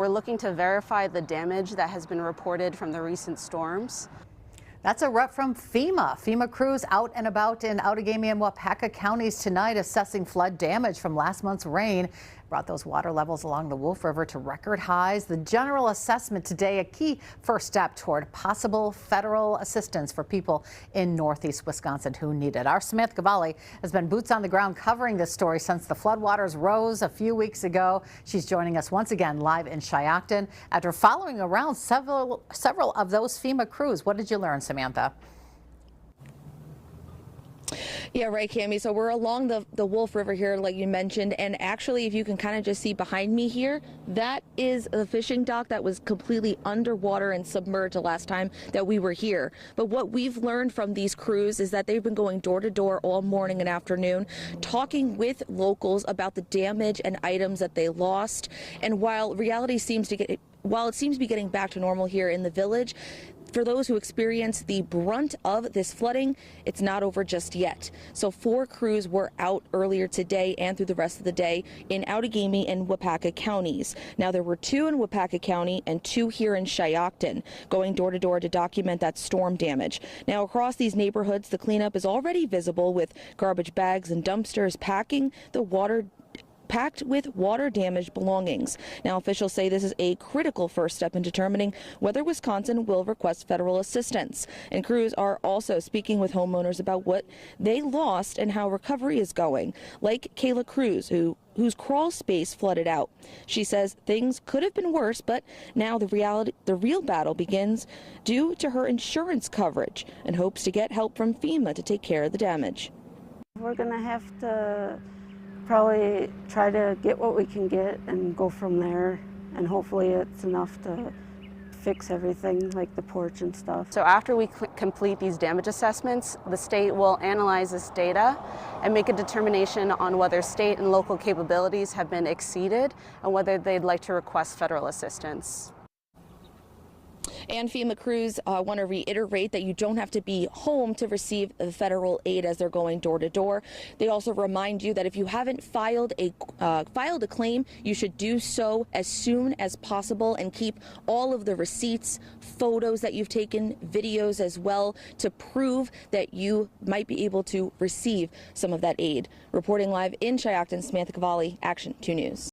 We're looking to verify the damage that has been reported from the recent storms. That's a rep from FEMA. FEMA crews out and about in Outagamie and Waupaca counties tonight assessing flood damage from last month's rain. Brought those water levels along the Wolf River to record highs. The general assessment today, a key first step toward possible federal assistance for people in northeast Wisconsin who need it. Our Samantha Cavalli has been boots on the ground covering this story since the floodwaters rose a few weeks ago. She's joining us once again live in Shiocton after following around several of those FEMA crews. What did you learn, Samantha? Yeah, right, Cami. So we're along the Wolf River here, like you mentioned, and actually, if you can kind of just see behind me here, that is a fishing dock that was completely underwater and submerged the last time that we were here. But what we've learned from these crews is that they've been going door to door all morning and afternoon, talking with locals about the damage and items that they lost. And while it seems to be getting back to normal here in the village, for those who experience the brunt of this flooding, it's not over just yet. So 4 crews were out earlier today and through the rest of the day in Outagamie and Waupaca counties. Now, there were 2 in Waupaca County and 2 here in Shiocton, going door to door to document that storm damage. Now, across these neighborhoods, the cleanup is already visible with garbage bags and dumpsters packed with water-damaged belongings. Now, officials say this is a critical first step in determining whether Wisconsin will request federal assistance. And crews are also speaking with homeowners about what they lost and how recovery is going, like Kayla Cruz, whose crawl space flooded out. She says things could have been worse, but now the real battle begins due to her insurance coverage, and hopes to get help from FEMA to take care of the damage. We're going to have to probably try to get what we can get and go from there, and hopefully it's enough to fix everything like the porch and stuff. So after we complete these damage assessments, the state will analyze this data and make a determination on whether state and local capabilities have been exceeded and whether they'd like to request federal assistance. And FEMA crews want to reiterate that you don't have to be home to receive the federal aid as they're going door to door. They also remind you that if you haven't filed a claim, you should do so as soon as possible and keep all of the receipts, photos that you've taken, videos as well, to prove that you might be able to receive some of that aid. Reporting live in Shiocton, Samantha Cavalli, Action 2 News.